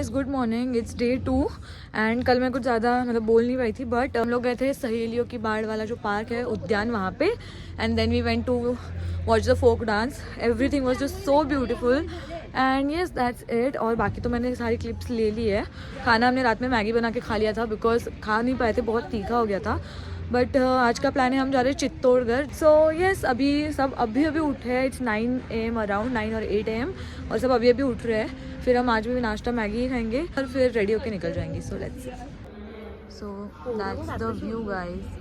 Guys, good morning. It's day 2 and कल मैं कुछ ज़्यादा मतलब बोल नहीं पाई थी, बट हम लोग गए थे सहेलियों की बाड़ वाला जो पार्क है, उद्यान, वहाँ पे। And then we went to watch the folk dance. Everything was just so beautiful and yes that's it. और बाकी तो मैंने सारी क्लिप्स ले ली है। खाना हमने रात में मैगी बना के खा लिया था बिकॉज खा नहीं पाए थे, बहुत तीखा हो गया था। बट आज का प्लान है, हम जा रहे हैं चित्तौड़गढ़। सो येस, अभी सब अभी उठे हैं। इट्स 9 AM, अराउंड 9 और 8 AM, और सब अभी उठ रहे हैं। फिर हम आज भी नाश्ता मैगी ही खाएंगे और फिर रेडी होके निकल जाएंगे। So let's so that's the view guys.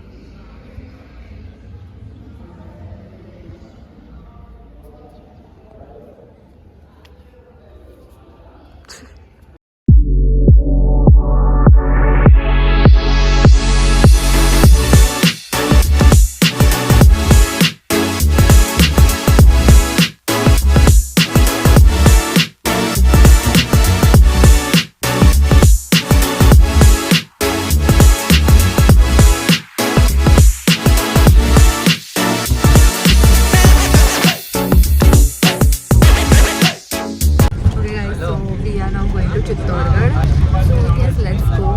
Chittorgarh, so yes, let's go.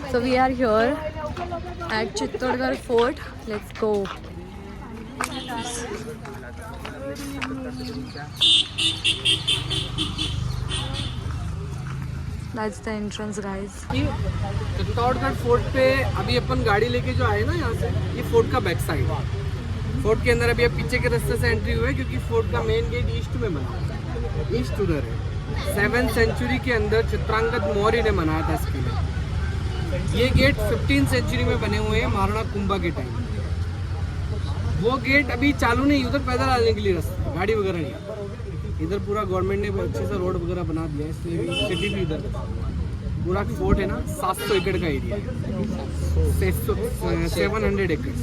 So we are here at Chittorgarh Fort. Let's go. That's the entrance, guys. Chittorgarh fort पे अभी अपन गाड़ी लेके जो आए ना यहाँ से, ये फोर्ट का बैक साइड है। फोर्ट के अंदर अभी आप पीछे के रास्ते से एंट्री हुए, क्योंकि फोर्ट का मेन गेट ईस्ट में बना है। ईस्ट उधर है। 7th सेंचुरी के अंदर चित्रांगद मौर्य ने बनाया था इस किले। ये गेट 15th सेंचुरी में बने हुए हैं, महाराणा कुंभा के टाइम। वो गेट अभी चालू नहीं, उधर पैदल आने के लिए रास्ता, गाड़ी वगैरह नहीं। इधर पूरा गवर्नमेंट ने अच्छे से रोड वगैरह बना दिया है, इसलिए सिटी भी इधर। पूरा फोर्ट है ना, 700 एकड़ का एरिया है, 700 एकड़,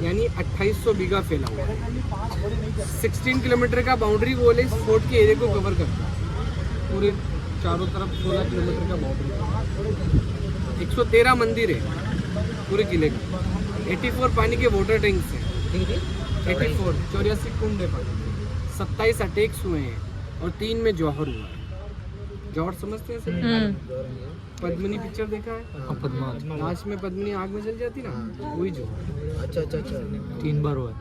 यानी 2800 बीघा फैला हुआ है। 16 किलोमीटर का बाउंड्री वॉल इस फोर्ट के एरिया को कवर करता है। पूरे चारों तरफ 16 किलोमीटर का बाउंड्री। 113 मंदिर है पूरे किले का। 84 पानी के वाटर टैंक्स हैं। 84 84 कुंड है पानी। 27 अटैक्स हुए हैं और 3 में जौहर हुआ है। जौहर समझते हैं सर? पद्मिनी पिक्चर देखा है? लास्ट में पद्मिनी आग में जल जाती ना, वही जौहर। अच्छा 3 बार हुआ है।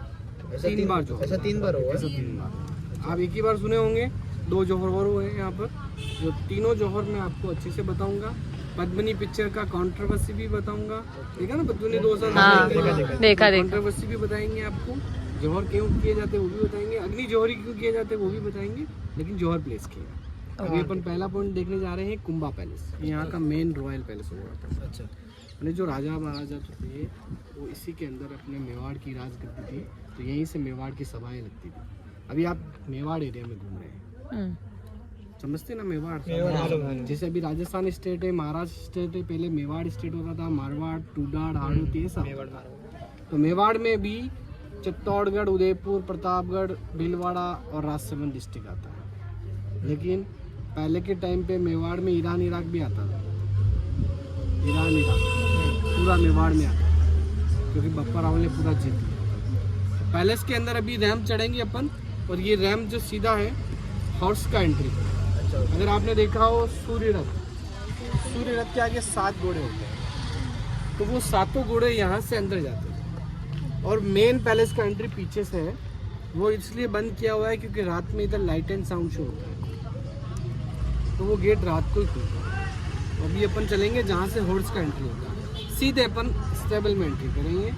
3 बार जौहर। ऐसा 3 बार हुआ है? 3 बार। आप एक ही बार सुने होंगे। 2 जौहर और हुए हैं यहाँ पर। जो तीनों जौहर मैं आपको अच्छे से बताऊंगा। पद्मिनी पिक्चर का कंट्रोवर्सी भी बताऊंगा। देखा ना पद्मिनी 2 साल देखा। कंट्रोवर्सी भी बताएंगे आपको। जौहर क्यों किए जाते हैं वो भी बताएंगे। अग्नि जौहरी क्यों किए जाते हैं वो भी बताएंगे। लेकिन जौहर प्लेस किया। अभी अपन पहला पॉइंट देखने जा रहे हैं, कुंभा पैलेस। यहाँ का मेन रॉयल पैलेस हुआ। अच्छा, मैंने जो राजा महाराजा थे वो इसी के अंदर अपने मेवाड़ की राज करती थी, तो यहीं से मेवाड़ की सभाएं लगती थी। अभी आप मेवाड़ एरिया में घूम रहे हैं, समझते ना मेवाड़। जैसे अभी राजस्थान स्टेट है, महाराष्ट्र स्टेट है, पहले मेवाड़ स्टेट होता था। मारवाड़, टूडाड़, हाड़ौती, ये सब। तो मेवाड़ में भी चित्तौड़गढ़, उदयपुर, प्रतापगढ़, भीलवाड़ा और राजसमंद डिस्ट्रिक्ट आता है। लेकिन पहले के टाइम पे मेवाड़ में ईरान इराक भी आता था। ईरान इराक पूरा मेवाड़ में आता था, क्योंकि बप्पा रावल ने पूरा जीत लिया। पैलेस के अंदर अभी रैंप चढ़ेंगे अपन, और ये रैंप जो सीधा है हॉर्स का एंट्री। अगर आपने देखा हो सूर्य रथ के आगे 7 घोड़े होते हैं, तो वो 7 घोड़े यहाँ से अंदर जाते हैं। और मेन पैलेस का एंट्री पीछे से है। वो इसलिए बंद किया हुआ है क्योंकि रात में इधर लाइट एंड साउंड शो होता है, तो वो गेट रात को ही खुलता है। अभी अपन चलेंगे जहाँ से हॉर्स का एंट्री होता है, सीधे अपन स्टेबल में एंट्री करेंगे।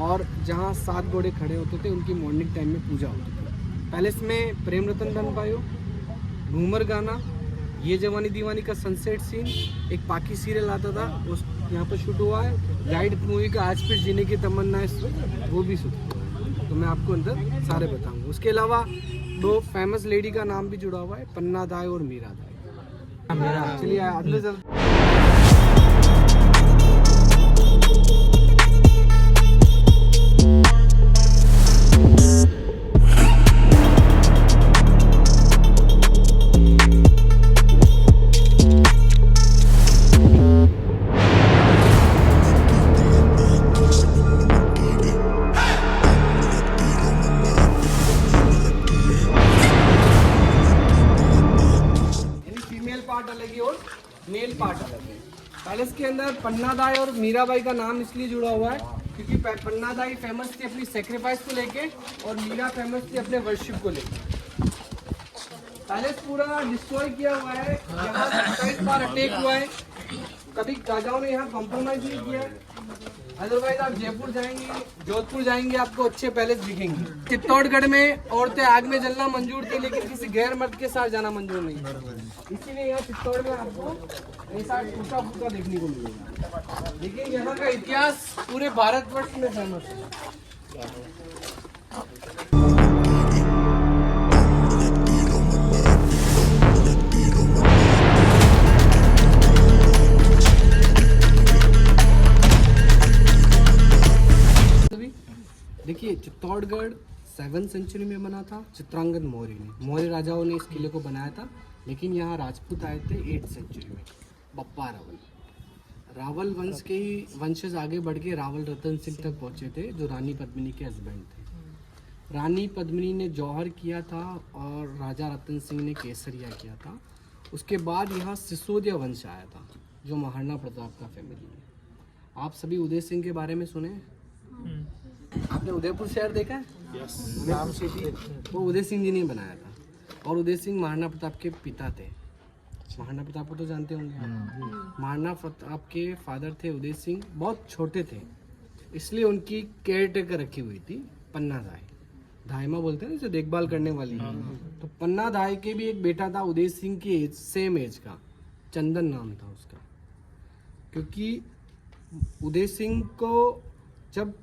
और जहाँ 7 घोड़े खड़े होते थे उनकी मॉर्निंग टाइम में पूजा होती थी। पैलेस में प्रेम रतन धन पायो, घूमर गाना, ये जवानी दीवानी का सनसेट सीन, एक पाकि सीरियल आता था उस यहाँ पर शूट हुआ है। राइड मूवी का आज फिर जीने की तमन्ना है, वो भी शूट हुआ है। तो मैं आपको अंदर सारे बताऊंगा। उसके अलावा 2 फेमस लेडी का नाम भी जुड़ा हुआ है, पन्ना दाई और मीरा दाई। चलिए अंदर चलते। पार्ट अलग है और मेल पार्ट अलग है। पैलेस के अंदर पन्ना दाई और मीराबाई का नाम इसलिए जुड़ा हुआ है क्योंकि पन्ना दाई फेमस थी अपनी सेक्रीफाइस को लेके और मीरा फेमस थी अपने वर्शिप को लेके। पैलेस पूरा डिस्ट्रॉय किया हुआ है, यहाँ 27 बार अटैक हुआ है, कभी राजाओं ने यहाँ कॉम्प्रोमाइज नहीं किया है। अदरवाइज आप जयपुर जाएंगे, जोधपुर जाएंगे, आपको अच्छे पैलेस दिखेंगे। चित्तौड़गढ़ में औरतें आग में जलना मंजूर थी लेकिन किसी गैर मर्द के साथ जाना मंजूर नहीं, इसीलिए यहाँ चित्तौड़ में आपको ऐसा टूटा फूटा देखने को मिलेगा। लेकिन यहाँ का इतिहास पूरे भारतवर्ष में फेमस है। देखिए चित्तौड़गढ़ 7th सेंचुरी में बना था चित्रांगद मौर्य ने। मौर्य राजाओं ने इस किले को बनाया था, लेकिन यहाँ राजपूत आए थे 8th सेंचुरी में, बप्पा रावल वंश के ही वंशज आगे बढ़ के रावल रतन सिंह तक पहुँचे थे, जो रानी पद्मिनी के हस्बैंड थे। रानी पद्मिनी ने जौहर किया था और राजा रतन सिंह ने केसरिया किया था। उसके बाद यहाँ सिसोदिया वंश आया था, जो महाराणा प्रताप का फैमिली है। आप सभी उदय सिंह के बारे में सुने? आपने उदयपुर शहर देखा है? यस। नाम सिटी, वो उदय सिंह जी ने बनाया था। और उदय सिंह महाराणा प्रताप के पिता थे। महाराणा प्रताप को तो जानते होंगे आप। महाराणा प्रताप के फादर थे उदय सिंह, बहुत छोटे थे, इसलिए उनकी केयर टेकर रखी हुई थी पन्ना दाई। धाइमा बोलते हैं ना, इसे देखभाल करने वाली। तो पन्ना दाई के भी एक बेटा था उदय सिंह की एज, सेम एज का, चंदन नाम था उसका। क्योंकि उदय सिंह को जब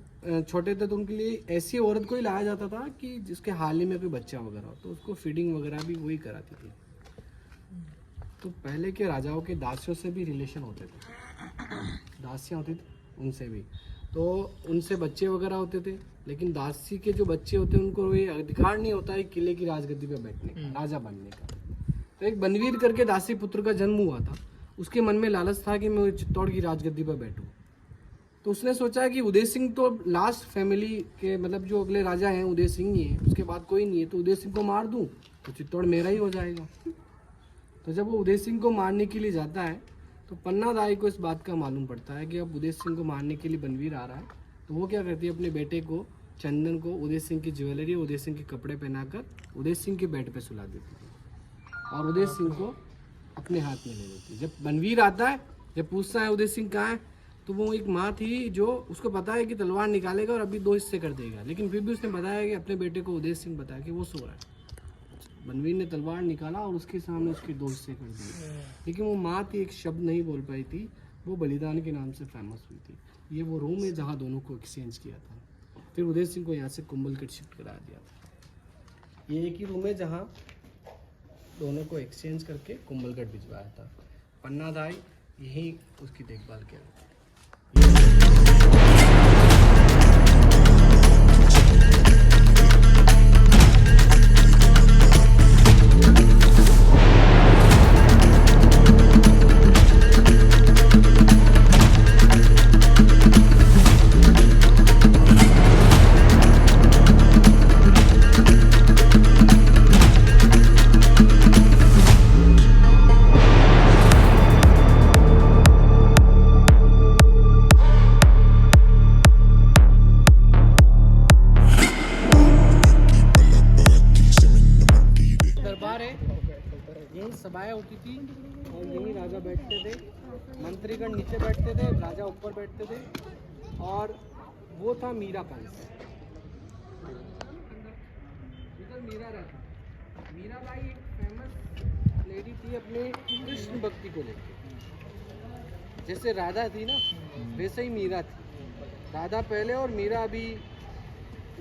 छोटे थे तो उनके लिए ऐसी औरत को ही लाया जाता था कि जिसके हाल ही में कोई बच्चा वगैरह हो, तो उसको फीडिंग वगैरह भी वही कराती थी। तो पहले के राजाओं के दासियों से भी रिलेशन होते थे, दासियाँ होती थी उनसे भी, तो उनसे बच्चे वगैरह होते थे। लेकिन दासी के जो बच्चे होते हैं उनको ये अधिकार नहीं होता है किले की राजगद्दी पर बैठने का, राजा बनने का। तो एक बनवीर करके दासी पुत्र का जन्म हुआ था, उसके मन में लालच था कि मैं चित्तौड़ की राजगद्दी पर बैठूँ। तो उसने सोचा कि उदय सिंह तो लास्ट फैमिली के, मतलब जो अगले राजा हैं उदय सिंह ही है, उसके बाद कोई नहीं है, तो उदय सिंह को मार दूं तो चित्तौड़ मेरा ही हो जाएगा। तो जब वो उदय सिंह को मारने के लिए जाता है तो पन्ना दाई को इस बात का मालूम पड़ता है कि अब उदय सिंह को मारने के लिए बनवीर आ रहा है। तो वो क्या करती है, अपने बेटे को चंदन को उदय सिंह की ज्वेलरी, उदय सिंह के कपड़े पहनाकर उदय सिंह के बेड पर सुला देती थी और उदय सिंह को अपने हाथ में ले लेती है। जब बनवीर आता है, जब पूछता है उदय सिंह कहाँ है, तो वो एक माँ थी जो उसको पता है कि तलवार निकालेगा और अभी 2 हिस्से कर देगा, लेकिन फिर भी उसने बताया कि अपने बेटे को उदय सिंह बताया कि वो सो रहा है। बनवीर ने तलवार निकाला और उसके सामने उसके 2 हिस्से कर दिए, लेकिन वो माँ थी, एक शब्द नहीं बोल पाई थी, वो बलिदान के नाम से फेमस हुई थी। ये वो रूम है जहाँ दोनों को एक्सचेंज किया था। फिर उदय सिंह को यहाँ से कुंभलगढ़ शिफ्ट करा दिया था। ये एक ही रूम है जहाँ दोनों को एक्सचेंज करके कुंभलगढ़ भिजवाया था। पन्ना दाई यही उसकी देखभाल किया था। यही सभाएं होती थी और यही राजा बैठते थे, मंत्रीगण नीचे बैठते थे, राजा ऊपर बैठते थे। और वो था मीरा पैलेस। इधर मीरा रहता। मीराबाई एक फेमस लेडी थी अपने कृष्ण भक्ति को लेकर। जैसे राधा थी ना, वैसे ही मीरा थी। राधा पहले और मीरा अभी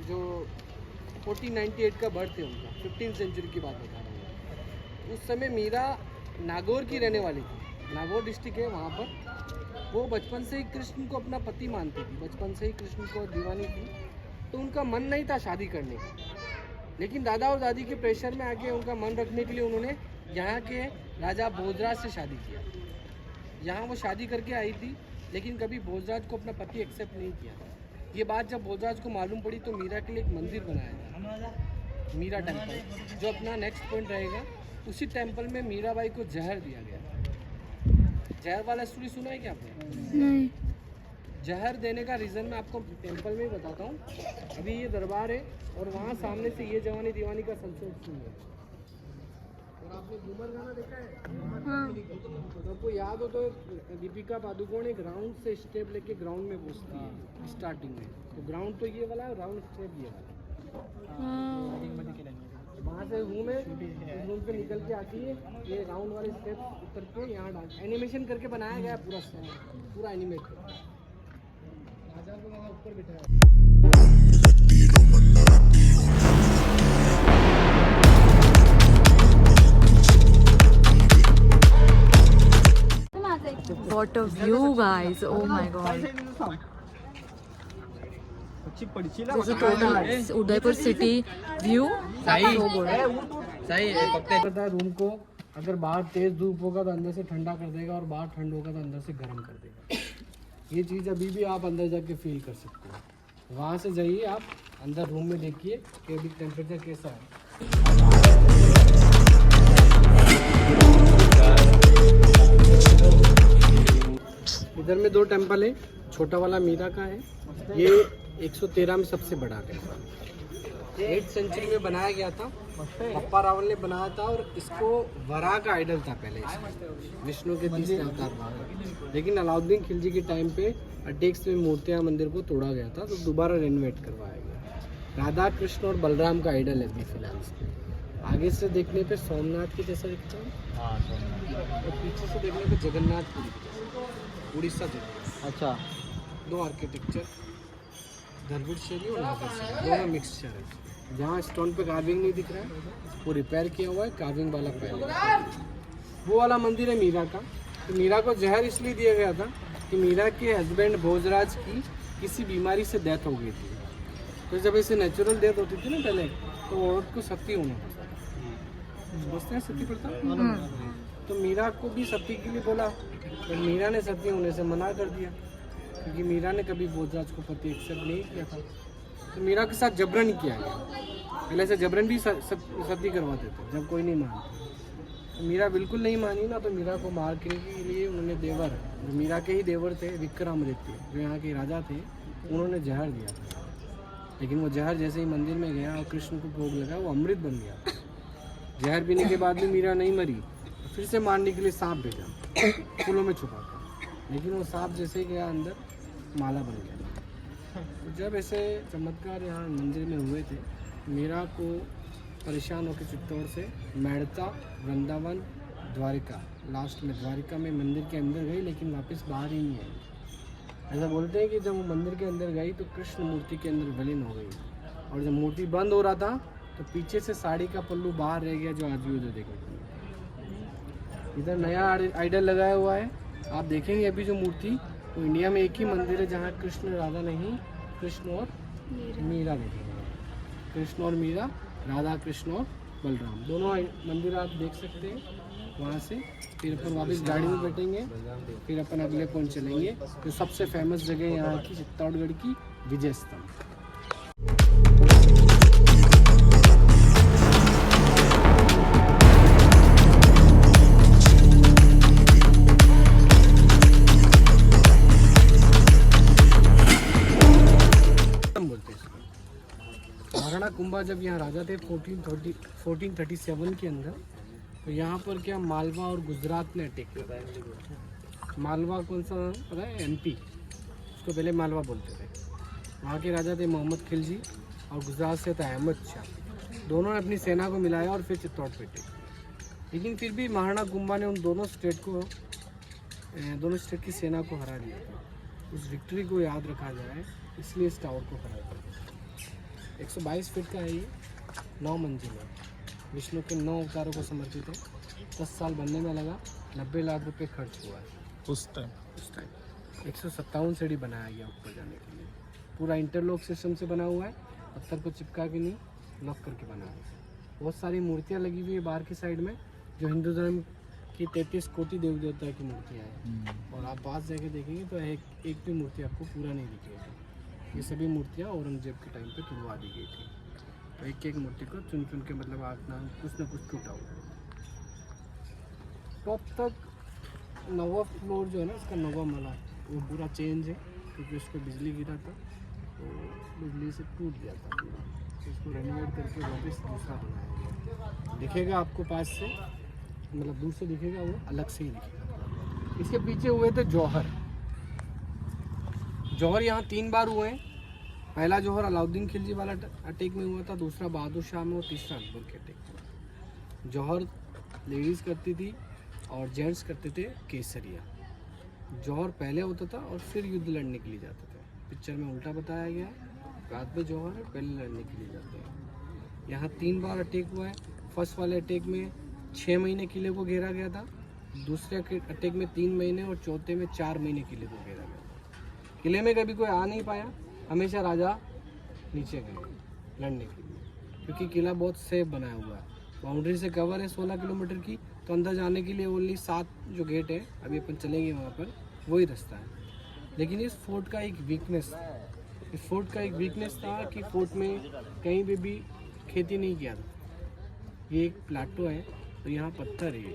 जो 1498 का बर्थ है उनका, 15th सेंचुरी की बात बता रहा हूँ। उस समय मीरा नागौर की रहने वाली थी। नागौर डिस्ट्रिक्ट है वहाँ पर। वो बचपन से ही कृष्ण को अपना पति मानती थी, बचपन से ही कृष्ण को दीवानी थी। तो उनका मन नहीं था शादी करने का, लेकिन दादा और दादी के प्रेशर में आके उनका मन रखने के लिए उन्होंने यहाँ के राजा भोजराज से शादी किया। यहाँ वो शादी करके आई थी, लेकिन कभी भोजराज को अपना पति एक्सेप्ट नहीं किया। ये बात जब भोजराज को मालूम पड़ी तो मीरा के लिए एक मंदिर बनाया था, मीरा टेम्पल, जो अपना नेक्स्ट पॉइंट रहेगा। उसी टेम्पल में मीराबाई को जहर दिया गया। जहर वाला स्टोरी सुना है क्या आपने? नहीं। जहर देने का रीज़न मैं आपको टेम्पल में ही बताता हूँ। अभी ये दरबार है और वहाँ सामने से ये जवानी दीवानी का सनसेट सीन है। और आपने घूमर गाना देखा है? हाँ। तो आपको याद हो तो दीपिका पादुकोण एक राउंड से स्टेप लेके ग्राउंड में घुसती है स्टार्टिंग में। तो ग्राउंड तो ये वाला है, राउंड स्टेप ये वाला। वहाँ से रूम है, इस रूम से निकल के आती है, ये राउंड वाले स्टेप उतर के यहाँ डांस एनिमेशन करके बनाया गया है पूरा स्टेप, पूरा एनिमेट है। राजा को वहाँ ऊपर बिठाया। What a view, guys! Oh my god! This is a total Udaipur city view. So good. पता है रूम को अगर बाहर तेज धूप होगा तो अंदर से ठंडा कर देगा और बाहर ठंड होगा तो अंदर से गर्म कर देगा। ये चीज़ अभी भी आप अंदर जाके फील कर सकते हो। वहाँ से जाइए आप अंदर रूम में देखिए कि अभी टेम्परेचर कैसा है। इधर में दो टेम्पल है, छोटा वाला मीरा का है। ये 113 में सबसे बड़ा है। 8th सेंचुरी में बनाया गया था, बप्पा रावल ने बनाया था। और इसको वराह का आइडल था पहले, विष्णु के 30 अवतार वाला। लेकिन अलाउद्दीन खिलजी के टाइम पे अटैक्स में मूर्तियाँ मंदिर को तोड़ा गया था, तो दोबारा रेनोवेट करवाया गया। राधा कृष्ण और बलराम का आइडल है अभी फिलहाल इसमें। आगे से देखने पे सोमनाथ के जैसा दिखता है और पीछे से देखने पे जगन्नाथपुरी, उड़ीसा जगह। अच्छा, दो आर्किटेक्चर, द्रविड़ शैली और नागर शैली, दोनों मिक्सचर है। जहाँ स्टोन पे कार्विंग नहीं दिख रहा है वो रिपेयर किया हुआ है, कार्विंग वाला पहले। वो वाला मंदिर है मीरा का। तो मीरा को जहर इसलिए दिया गया था कि मीरा के हस्बैंड भोजराज की किसी बीमारी से डेथ हो गई थी। तो जब ऐसे नेचुरल डेथ होती थी ना पहले, तो औरत को सती होना पड़ता था। समझते हैं सती प्रथा? तो मीरा को भी सती के लिए बोला, पर मीरा ने सती होने से मना कर दिया, क्योंकि मीरा ने कभी भोजराज को पति एक्सेप्ट नहीं किया था। तो मीरा के साथ जबरन किया गया। पहले से जबरन भी सती करवाते थे जब कोई नहीं मानता। तो मीरा बिल्कुल नहीं मानी ना, तो मीरा को मार के लिए उन्होंने देवर, जो मीरा के ही देवर थे, विक्रमादित्य जो यहाँ के राजा थे, उन्होंने जहर दिया था। लेकिन वो जहर जैसे ही मंदिर में गया और कृष्ण को भोग लगा, वो अमृत बन गया। जहर पीने के बाद भी मीरा नहीं मरी, फिर से मारने के लिए सांप भेजा, फूलों में छुपा कर। लेकिन वो सांप जैसे ही गया अंदर, माला बन गया। तो जब ऐसे चमत्कार यहाँ मंदिर में हुए थे, मीरा को परेशान होकर चित्तौड़ से मेड़ता, वृंदावन, द्वारिका, लास्ट में द्वारिका में मंदिर के अंदर गई, लेकिन वापस बाहर ही नहीं आई। ऐसा बोलते हैं कि जब वो मंदिर के अंदर गई तो कृष्ण मूर्ति के अंदर विलीन हो गई। और जब मूर्ति बंद हो रहा था तो पीछे से साड़ी का पल्लू बाहर रह गया, जो आज भी उधर देखने को मिला। इधर नया आइडल लगाया हुआ है। आप देखेंगे अभी जो मूर्ति, तो इंडिया में एक ही मंदिर है जहाँ कृष्ण राधा नहीं, कृष्ण और मीरा देखेंगे। कृष्ण और मीरा, राधा कृष्ण और बलराम, दोनों मंदिर आप देख सकते हैं। वहाँ से फिर अपन वापस गाड़ी में बैठेंगे, फिर अपन अगले पॉइंट चलेंगे। तो सबसे फेमस जगह यहाँ की चित्तौड़गढ़ की विजय स्तंभ। बोलते हैं महाराणा कुंभा जब यहाँ राजा थे 1437 के अंदर, तो यहाँ पर क्या मालवा और गुजरात ने अटैक किया। मालवा कौन सा पता है? MP, उसको पहले मालवा बोलते थे। वहाँ के राजा थे मोहम्मद खिलजी और गुजरात से था अहमद शाह। दोनों ने अपनी सेना को मिलाया और फिर चित्तौड़ पे टेक। लेकिन फिर भी महाराणा कुंभा ने उन दोनों स्टेट की सेना को हरा दिया था। उस विक्ट्री को याद रखा जाए इसलिए इस टावर को हरा था। 122 फीट का है ये, 9 मंजिल है। विष्णु के 9 अवतारों को समर्पित है। 10 साल बनने में लगा, 90 लाख रुपए खर्च हुआ है उस टाइम। 157 सीढ़ी बनाया गया ऊपर जाने के लिए। पूरा इंटरलॉक सिस्टम से बना हुआ है, पत्थर को चिपका के नहीं, लॉक करके बना हुआ है। बहुत सारी मूर्तियाँ लगी हुई है बाहर की साइड में, जो हिंदू धर्म की 33 कोटि देवी देवता की मूर्तियाँ हैं। और आप पास जाके देखेंगे तो एक भी मूर्ति आपको पूरा नहीं दिखेगी। ये सभी मूर्तियाँ औरंगजेब के टाइम पे तुड़वा दी गई थी। तो एक मूर्ति को चुन चुन के मतलब आग कुछ न कुछ टूटा हुआ। टॉप तक 9वां फ्लोर जो है ना, इसका 9वां माला वो पूरा चेंज है, क्योंकि उस पर बिजली गिरा था तो बिजली से टूट गया था पूरा। तो इसको रेनोवेट करके वापस दूसरा बनाया गया। दिखेगा आपको पास से, मतलब दूर से दिखेगा, वो अलग से ही दिखेगा। इसके पीछे हुए थे जौहर। जौहर यहाँ 3 बार हुए हैं। पहला जौहर अलाउद्दीन खिलजी वाला अटैक में हुआ था, दूसरा बहादुर शाह में और तीसरा अकबर के अटैक में। जौहर लेडीज़ करती थी और जेंट्स करते थे केसरिया। जौहर पहले होता था और फिर युद्ध लड़ने के लिए जाते थे। पिक्चर में उल्टा बताया गया है, बाद में जौहर है, पहले लड़ने के लिए जाते हैं। यहाँ 3 बार अटैक हुआ है। फर्स्ट वाले अटैक में 6 महीने किले को घेरा गया था, दूसरे अटैक में 3 महीने और चौथे में 4 महीने किले को घेरा गया था। किले में कभी कोई आ नहीं पाया, हमेशा राजा नीचे गए लड़ने के लिए, क्योंकि किला बहुत सेफ बनाया हुआ है। बाउंड्री से कवर है 16 किलोमीटर की, तो अंदर जाने के लिए ओनली 7 जो गेट है, अभी अपन चलेंगे वहाँ पर, वही रास्ता है। लेकिन इस फोर्ट का एक वीकनेस था कि फोर्ट में कहीं भी खेती नहीं किया था। ये एक प्लाटो है, तो यहाँ पत्थर है,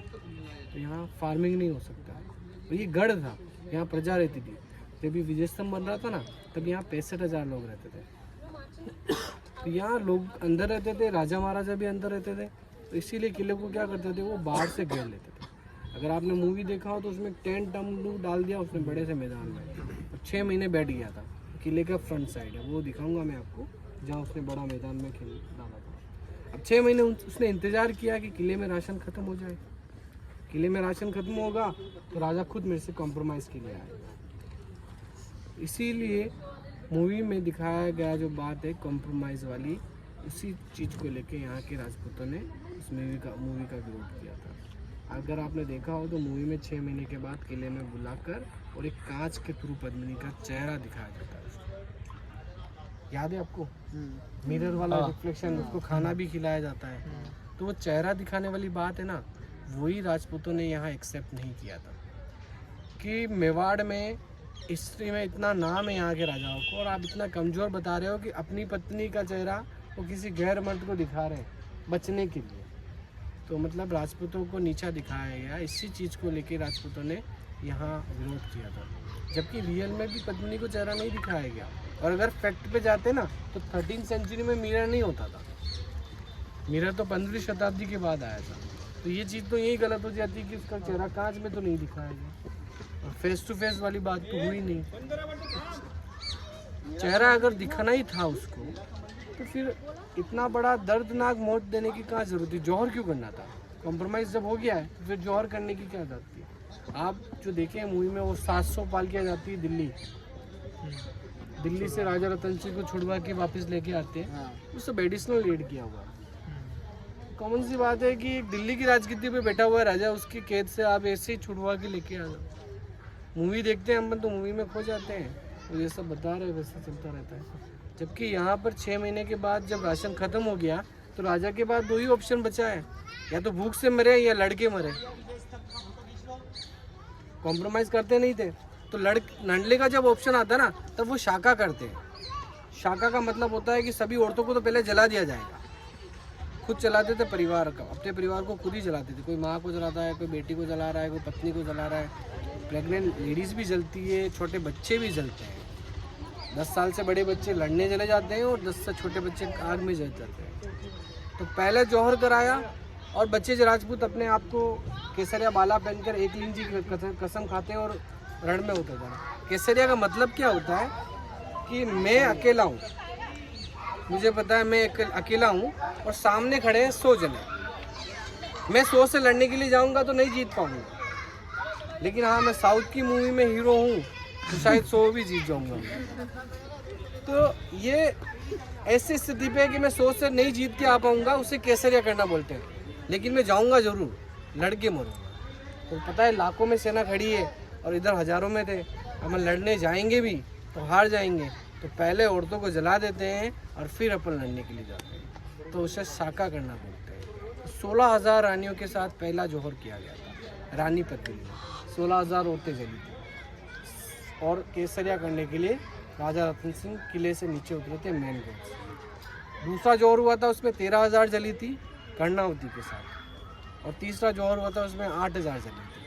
तो यहाँ फार्मिंग नहीं हो सकता। और ये गढ़ था, यहाँ प्रजा रहती थी। जब ये विजय स्तंभ बन रहा था ना, तब यहाँ 65,000 लोग रहते थे। तो यहाँ लोग अंदर रहते थे, राजा महाराजा भी अंदर रहते थे। तो इसीलिए किले को क्या करते थे, वो बाहर से घेर लेते थे। अगर आपने मूवी देखा हो तो उसमें टेंट तम्बू डाल दिया उसने बड़े से मैदान में, और 6 महीने बैठ गया था। किले का फ्रंट साइड है, वो दिखाऊंगा मैं आपको, जहाँ उसने बड़ा मैदान में खेल डाला था। अब 6 महीने उसने इंतज़ार किया कि किले में राशन ख़त्म हो जाए। किले में राशन ख़त्म होगा तो राजा खुद मेरे से कॉम्प्रोमाइज़ के लिए आएगा। इसीलिए मूवी में दिखाया गया जो बात है कॉम्प्रोमाइज़ वाली, उसी चीज़ को लेके यहाँ के राजपूतों ने उस मूवी का विरोध किया था। अगर आपने देखा हो तो मूवी में 6 महीने के बाद किले में बुलाकर और एक कांच के थ्रू पद्मिनी का चेहरा दिखाया जाता है उसको। याद है आपको? मिरर वाला रिफ्लेक्शन, उसको खाना भी खिलाया जाता है। तो वो चेहरा दिखाने वाली बात है ना, वही राजपूतों ने यहाँ एक्सेप्ट नहीं किया था। कि मेवाड़ में हिस्ट्री में इतना नाम है यहाँ के राजाओं को, और आप इतना कमज़ोर बता रहे हो कि अपनी पत्नी का चेहरा वो किसी गैर मर्द को दिखा रहे हैं बचने के लिए। तो मतलब राजपूतों को नीचा दिखाया गया। इसी चीज़ को लेके राजपूतों ने यहाँ विरोध किया था, जबकि रियल में भी पद्मिनी को चेहरा नहीं दिखाया गया। और अगर फैक्ट पे जाते ना तो 13वीं सेंचुरी में मिरर नहीं होता था। मिरर तो 15वीं शताब्दी के बाद आया था। तो ये चीज़ तो यही गलत हो जाती है कि उसका चेहरा कांच में तो नहीं दिखाया गया, और फेस टू फेस वाली बात तो हुई नहीं। चेहरा अगर दिखाना ही था उसको, तो फिर इतना बड़ा दर्दनाक मौत देने की क्या जरूरत थी? जौहर क्यों करना था? कॉम्प्रोमाइज़ जब हो गया है तो फिर जौहर करने की क्या जरूरत थी? आप जो देखें मूवी में, वो 700 पालकियाँ जाती है दिल्ली से राजा रतन सिंह को छुड़वा के वापस लेके आते हैं। वो सब एडिशनल एड किया हुआ है। कॉमन सी बात है कि दिल्ली की राजगद्दी पे बैठा हुआ है राजा, उसकी कैद से आप ऐसे ही छुड़वा के लेके आ जाओ। मूवी देखते हैं हम तो मूवी में खो जाते हैं, वो ये सब बता रहे वैसे चलता रहता है। जबकि यहाँ पर 6 महीने के बाद जब राशन ख़त्म हो गया तो राजा के पास 2 ही ऑप्शन बचा है, या तो भूख से मरे या लड़के मरे। कॉम्प्रोमाइज़ करते नहीं थे। तो नंडले का जब ऑप्शन आता ना, तब वो शाका करते हैं। शाका का मतलब होता है कि सभी औरतों को तो पहले जला दिया जाएगा। खुद चलाते थे परिवार का, अपने परिवार को खुद ही जलाते थे। कोई माँ को जलाता है, कोई बेटी को जला रहा है, कोई पत्नी को जला रहा है। प्रेग्नेंट लेडीज़ भी जलती है, छोटे बच्चे भी जलते हैं। 10 साल से बड़े बच्चे लड़ने चले जाते हैं और 10 से छोटे बच्चे आग में जल जाते हैं। तो पहले जौहर कराया, और बच्चे राजपूत अपने आप को केसरिया बाला पहनकर एक लिंग की कसम खाते हैं और रण में उतर जाते हैं। केसरिया का मतलब क्या होता है कि मैं अकेला हूँ, मुझे पता है मैं अकेला हूँ और सामने खड़े हैं 100 जने। मैं 100 से लड़ने के लिए जाऊँगा तो नहीं जीत पाऊँगा, लेकिन हाँ मैं साउथ की मूवी में हीरो हूँ तो शायद 100 भी जीत जाऊँगा। तो ये ऐसी स्थिति पे है कि मैं 100 से नहीं जीत के आ पाऊँगा, उसे केसरिया करना बोलते हैं, लेकिन मैं जाऊँगा ज़रूर, लड़के मरूँगा। तो पता है लाखों में सेना खड़ी है और इधर हज़ारों में थे, हम लड़ने जाएंगे भी तो हार जाएंगे, तो पहले औरतों को जला देते हैं और फिर अपन लड़ने के लिए जाते हैं, तो उसे साका करना बोलते हैं। 16,000 रानियों के साथ पहला जौहर किया गया था रानी पत्नी में, 16,000 औरतें जली थी। और केसरिया करने के लिए राजा रतन सिंह किले से नीचे उतरे थे मेन गेट से। दूसरा जौहर हुआ था उसमें 13,000 जली थी कर्णावती के साथ, और तीसरा जौहर हुआ था उसमें 8,000 जली थी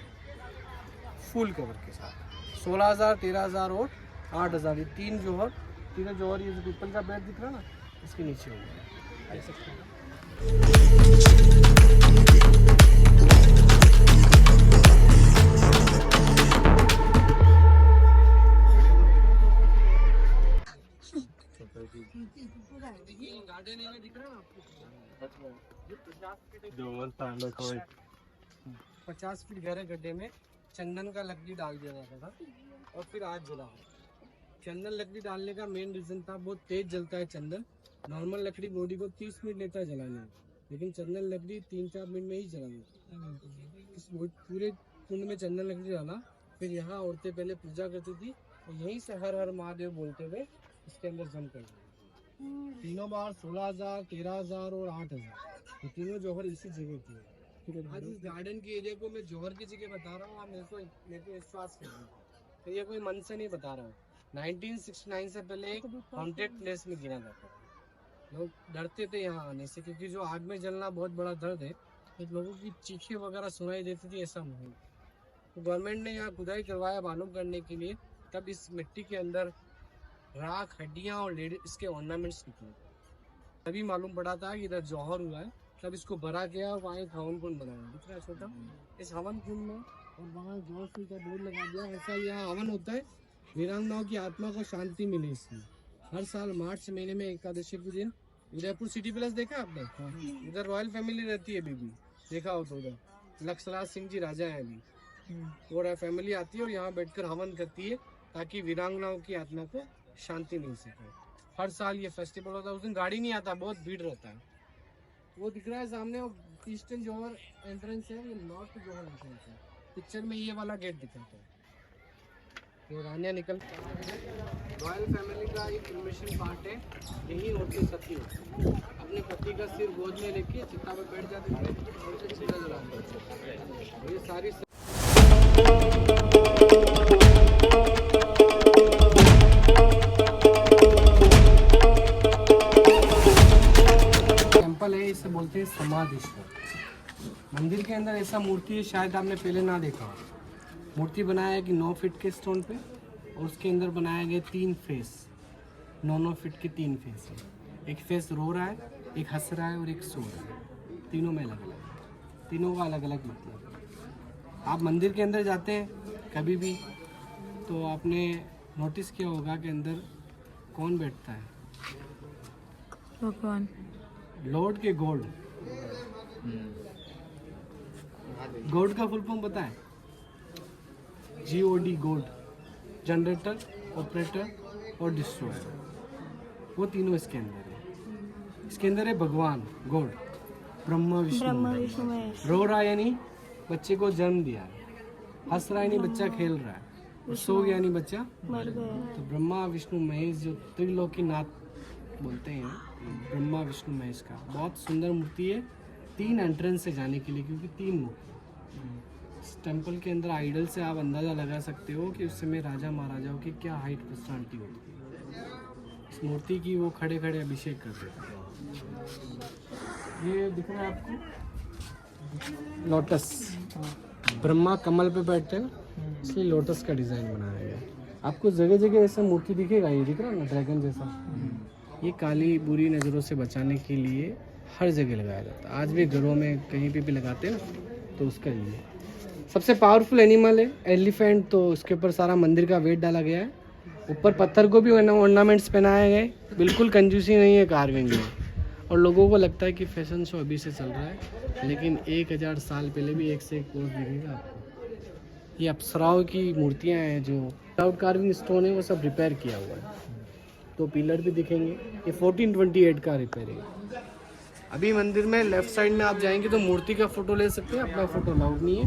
फुल कवर के साथ। 16,000, 13,000 और 8,000, ये तीनों जौहर ये जो पीपल का पेड़ दिख रहा है ना, इसके नीचे हो गया। ऐसा गार्डन एरिया दिख रहा है ना आपको, 50 फीट गहरे गड्ढे में चंदन का लकड़ी डाल दिया जाता था और फिर आग जला। चंदन लकड़ी डालने का मेन रीजन था, बहुत तेज जलता है चंदन। नॉर्मल लकड़ी बॉडी को 30 मिनट लेता है जलाने, लेकिन चंदन लकड़ी 3-4 मिनट में ही जला देती। इस पूरे कुंड में चंदन लकड़ी डाला, फिर यहाँ औरतें पहले पूजा करती थी और यहीं से हर हर महादेव बोलते हुए इसके अंदर जम कर तीनों बार 16,000, 13,000 और 8,000, ये तीनों जौहर इसी जगह की है। आज इस गार्डन के एरिया को मैं जौहर की जगह बता रहा हूँ, आप मेरे को विश्वास करिए, तो ये कोई मन से नहीं बता रहा हूँ। 1969 से पहले एक हॉन्टेड प्लेस में गिना जाता था। लोग डरते थे यहाँ आने से, क्योंकि जो आग में जलना बहुत बड़ा दर्द है, तो लोगों की चीखें वगैरह सुनाई देती थी, ऐसा माहौल। तो गवर्नमेंट ने यहाँ खुदाई करवाया मालूम करने के लिए, तब इस मिट्टी के अंदर राख, हड्डियाँ और इसके ऑर्नामेंट्स निकले, तभी मालूम पड़ा था कि इधर जौहर हुआ है। तब इसको भरा गया और वहाँ एक हवन कुंड बनाया, दिख रहा है छोटा, इस हवन कुंड में, और वहाँ जौहर सिंह का बोर्ड लगा दिया। ऐसा यहाँ हवन होता है, वीरांगनाओं की आत्मा को शांति मिले इसमें। हर साल मार्च महीने में एकादशी के दिन, उदयपुर सिटी प्लेस देखा आपने, उधर रॉयल फैमिली रहती है बीबी, देखा हो तो उधर लक्ष्मण सिंह जी राजा है अभी, और फैमिली आती है और यहाँ बैठकर हवन करती है ताकि वीरांगनाओं की आत्मा को शांति मिल सके। हर साल ये फेस्टिवल होता है। उस दिन गाड़ी नहीं आता, बहुत भीड़ रहता है। वो दिख रहा है सामने, वो ईस्टर्न जौहर एंट्रेंस है, ये नॉर्थ जौहर एंट्रेंस है। पिक्चर में ये वाला गेट दिखाता है, ये रानियाँ निकल। रॉयल फैमिली का एक क्रिमेशन पार्ट है, यही औरतें सती होती है, अपने पति का सिर गोद में लेके चिता पर बैठ जाते थे और उसे चिता जलाते थे। ये सारी टेम्पल है, इसे बोलते हैं समाधीश्वर। मंदिर के अंदर ऐसा मूर्ति है, शायद आपने पहले ना देखा हो। मूर्ति बनाया है कि 9 फीट के स्टोन पे, और उसके अंदर बनाए गए 3 फेस, 9 फीट के 3 फेस है। एक फेस रो रहा है, एक हंस रहा है और एक सो रहा है। तीनों में अलग अलग, तीनों का अलग अलग मतलब है। आप मंदिर के अंदर जाते हैं कभी भी तो आपने नोटिस किया होगा कि अंदर कौन बैठता है? भगवान, लॉर्ड के गॉड। गॉड का फुल फॉर्म पता है? GOD, गॉड, जनरेटर, ऑपरेटर और डिस्ट्रॉयर। वो तीनों इसके अंदर है। इसके अंदर है भगवान, गॉड, ब्रह्मा विष्णु महेश। रो रहा है यानी बच्चे को जन्म दिया है, हंस रहा है यानी बच्चा खेल रहा है, सो गया यानी बच्चा मर गया। तो ब्रह्मा विष्णु महेश जो त्रिलोकीनाथ बोलते हैं, ब्रह्मा विष्णु महेश का बहुत सुंदर मूर्ति है। 3 एंट्रेंस से जाने के लिए, क्योंकि 3 मूर्ति इस टेम्पल के अंदर आइडल से आप अंदाज़ा लगा सकते हो कि उस समय राजा महाराजाओं की क्या हाइट पर्सनालिटी होती है। इस मूर्ति की वो खड़े खड़े अभिषेक कर देते हैं। ये दिख रहा है आपको लोटस, ब्रह्मा कमल पे बैठते हैं, इसलिए लोटस का डिज़ाइन बनाया गया। आपको जगह जगह ऐसा मूर्ति दिखेगा, ये दिख रहा है ना ड्रैगन जैसा। ये काली बुरी नज़रों से बचाने के लिए हर जगह लगाया जाता है। आज भी घरों में कहीं पे भी लगाते हैं ना, तो उसका ये सबसे पावरफुल एनिमल है एलिफेंट। तो उसके ऊपर सारा मंदिर का वेट डाला गया है ऊपर पत्थर को भी ऑर्नामेंट्स पहनाए गए, बिल्कुल कंजूसी नहीं है कार्विंग में। और लोगों को लगता है कि फैशन शो अभी से चल रहा है, लेकिन 1000 साल पहले भी एक से एक पोज दिखेगा आपको। ये अप्सराओं की मूर्तियाँ हैं, जो विदाउट कार्विंग स्टोन है वो सब रिपेयर किया हुआ है। तो पिलर भी दिखेंगे, ये 1428 का रिपेयर है। अभी मंदिर में लेफ्ट साइड में आप जाएंगे तो मूर्ति का फोटो ले सकते हैं, अपना फोटो अलाउड नहीं है।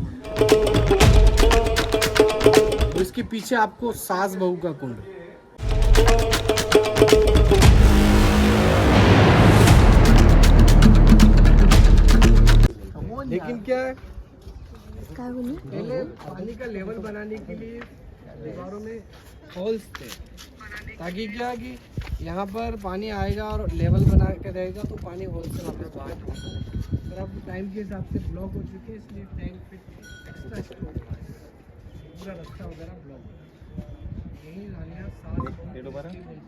तो इसके पीछे आपको सास बहू का कुंड, लेकिन क्या है, पहले पानी का लेवल बनाने के लिए दीवारों में होल्स थे, ताकि क्या कि यहाँ पर पानी आएगा और लेवल बना के रहेगा तो पानी होल से वापस बाहर जाएगा। पर अब टाइम के हिसाब से ब्लॉक हो चुके हैं, इसलिए टैंक पे एक्स्ट्रा स्टोर हुआ है, पूरा रास्ता वगैरह ब्लॉक। यही रानियाँ सास बोलते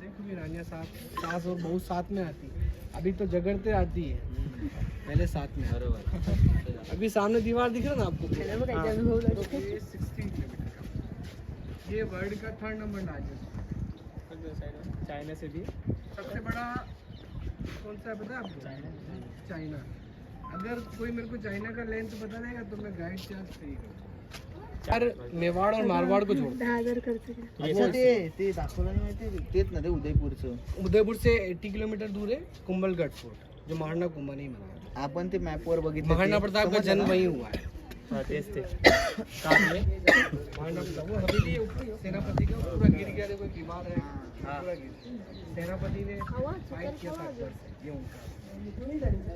हैं, क्योंकि रानियाँ सास और बहुत साथ में आती है। अभी तो जगड़ते आती है, पहले साथ में। अभी सामने दीवार दिख रहा है ना आपको, तो ये 16 किलोमीटर का, ये वर्ल्ड का 3rd नंबर लार्जेस्ट चाइना से भी सबसे बड़ा कौन सा है पता है आपको? चाइना। अगर कोई मेरे को चाइना का लेंथ पता रहेगा तो मैं गाइड चार्ज फ्री करूँगा। यार मेवाड़ और मारवाड़ को छोड़, उदयपुर से 80 किलोमीटर दूर है कुंभलगढ़ फोर्ट, जो महाराणा कुंभा नहीं बना। आपण ते मॅपवर बघितलं, महाराणा प्रताप का जन्म वहीं हुआ है। तेच ते महाराणा प्रताप वो हवेली है, सेनापति का पूरा गिर गया, देखो दीवार है पूरा गिर गया। सेनापति ने फाइट किया था अकबर से, ये उनका।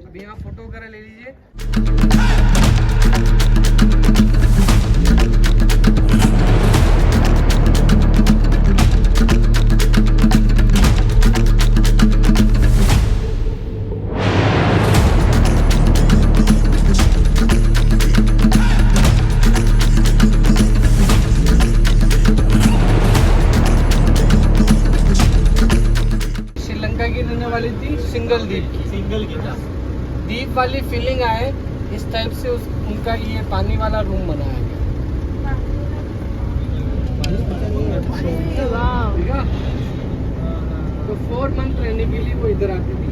अभी यहाँ फोटो वगैरह ले लीजिए। श्रीलंका की रहने वाली थी, सिंगल की था। द्वीप वाली फीलिंग आए इस टाइप से उनका ये पानी वाला रूम बनाया गया। तो 4 मंथ रहने के लिए वो इधर आती थी,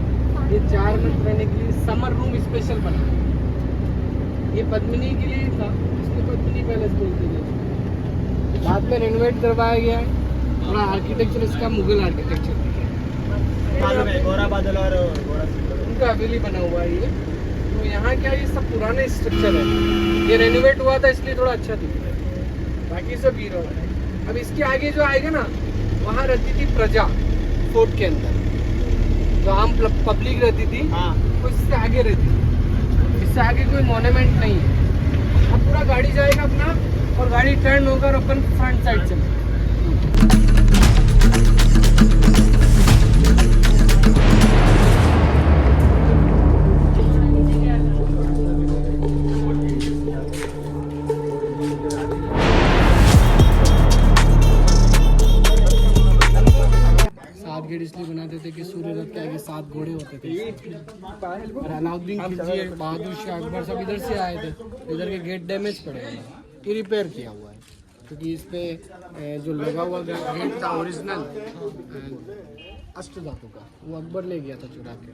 ये 4 मंथ रहने के लिए समर रूम स्पेशल बना। ये पद्मिनी के लिए था, इसको पद्मिनी पैलेस बोलते थे। बाद में रेनोवेट करवाया गया है, थोड़ा आर्किटेक्चर इसका मुगल आर्किटेक्चर गोरा बादल और उनका हवेली बना हुआ है ये। तो यहाँ क्या ये सब पुराने स्ट्रक्चर है, ये रेनोवेट हुआ था इसलिए थोड़ा अच्छा दिख रहा है, बाकी सब हीरो है। अब इसके आगे जो आएगा ना, वहाँ रहती थी प्रजा फोर्ट के अंदर, जो आम पब्लिक रहती थी वो इससे आगे रहती थी, इससे आगे कोई मॉन्यूमेंट नहीं है। अब पूरा गाड़ी जाएगा अपना, और गाड़ी टर्न होकर अपन फ्रंट साइड चले। गेट इसलिए बनाते थे कि सूर्य रथ के आगे 7 घोड़े होते थे। और अलाउद्दीन खिलजी, बहादुर शाह, अकबर सब इधर से आए थे, इधर के गेट डैमेज पड़े हुए हैं, ये रिपेयर किया हुआ है। क्योंकि इस पे जो लगा हुआ गेट था ओरिजिनल अष्टधातु का, वो अकबर ले गया था चुरा के।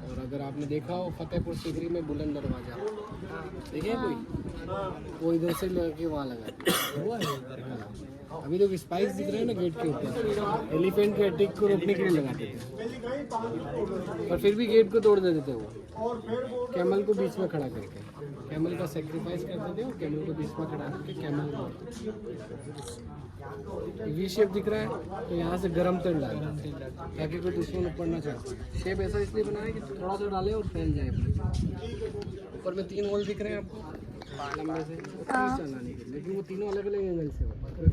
और अगर आपने देखा हो फतेहपुर सीकरी में बुलंद दरवाजा देखिए कोई, वो इधर से लेके वहाँ लगा हुआ है। अभी तो स्पाइक्स दिख रहे हैं ना गेट के ऊपर, एलिफेंट के अटैक को रोकने के लिए लगाते थे, पर फिर भी गेट को तोड़ देते थे वो, कैमल को बीच में खड़ा करके। कैमल का सेक्रीफाइस करते थे और कैमल को बीच में खड़ा करके कैमल वी शेप दिख रहा है, तो यहाँ से गर्म तेल डालना ताकि कोई दुश्मन ऊपर ना चढ़े। शेप ऐसा इसलिए बना है कि थोड़ा सा डाले और फैल जाए। ऊपर में 3 होल दिख रहे हैं आपको लंबे से, 30 चलाने के, लेकिन वो तीनों अलग अलग एंगल से,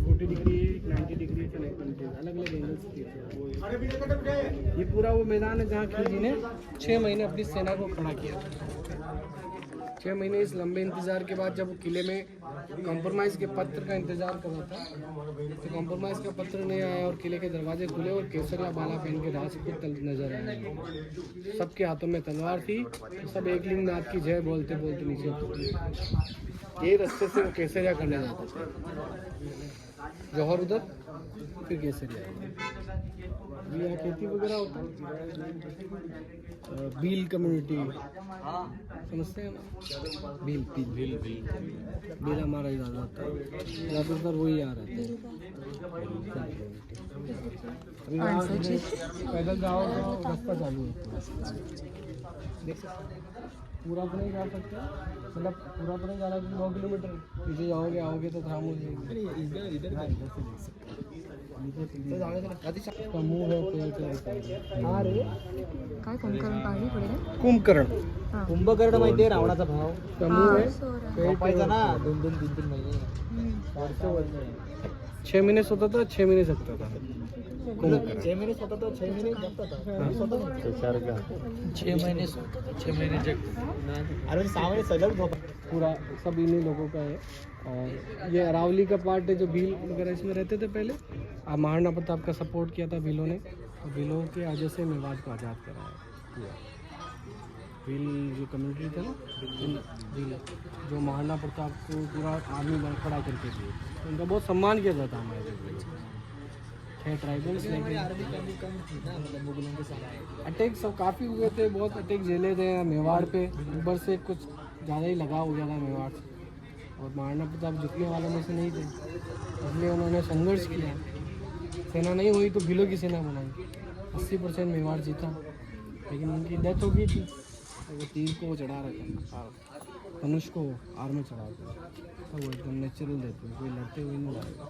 40 डिग्री, 90 डिग्री, अलग अलग एंगल से। ये पूरा वो मैदान है जहाँ खिलजी ने 6 महीने अपनी सेना को खड़ा किया। 6 महीने इस लंबे इंतजार के बाद जब वो किले में कॉम्प्रोमाइज के पत्र का इंतजार कर रहा था, तो कॉम्प्रोमाइज का पत्र नहीं आया और किले के दरवाजे खुले और केसरिया बाला पहन के राजपूत नजर आए। सबके हाथों में तलवार थी, तो सब एक लिंगनाथ की जय बोलते बोलते नीचे उतरे। ये रास्ते से वो केसरिया करने जाते थे। जौहर उधर, फिर केसरिया आएगा। ये यहाँ खेती वगैरह होता है, भील कम्युनिटी समझते हैं ना, भील हमारा ही ज़्यादा आता है, ज़्यादातर वही आ रहे थे। अभी वहाँ से पैदल जाओ तो रास्ता चालू है, देख सकते हैं। पूरा तो नहीं जा सकते, मतलब पूरा तो नहीं जाना, 9 किलोमीटर पीछे जाओगे आओगे तो थाम हो जाएगी। इधर इसका मुंह है काय कुंभकर्ण पहाडी पुढे काय? कुंभकर्ण, कुंभकर्ण माहिती आहे रावणाचा भाव इसका मुंह है, झोपायचा ना 2-2, 3-3 महिने 6 महीने सोता था, 6 महीने सकता था। 6 महिने स्वतः तो 6 महिने जगता था 6 महीने सोता था, 6 महीने जगता था। अरे 6 महिने सलग झोपा पूरा सब इन्हीं लोगों का है। और ये अरावली का पार्ट है जो भील वगैरह इसमें रहते थे पहले। अब महाराणा प्रताप का सपोर्ट किया था भीलों ने, और भीलों के वजह से मेवाड़ को आज़ाद कराया पूरा। भील जो कम्युनिटी था ना, भील जो महाराणा प्रताप को पूरा आर्मी में खड़ा करके दिए, तो उनका बहुत सम्मान किया जाता हमारे देश में। 6 ट्राइबल्स लेकिन मुगलों के साथ अटैक सब काफ़ी हुए थे, बहुत अटैक झेले थे मेवाड़ पे। ऊपर से कुछ ज़्यादा ही लगाव हो गया था मेवाड़ से, और महाराणा प्रताप झुकने वालों में से नहीं थे, इसलिए उन्होंने संघर्ष किया। सेना नहीं हुई तो भीलों की सेना बनाई, 80% मेवाड़ जीता, लेकिन उनकी डेथ हो गई थी। वो तीर को चढ़ा रखा, धनुष को आर में चढ़ा रखा, तो वो एकदम नेचुरल डेथ, कोई लड़ते हुए नहीं लड़ेगा।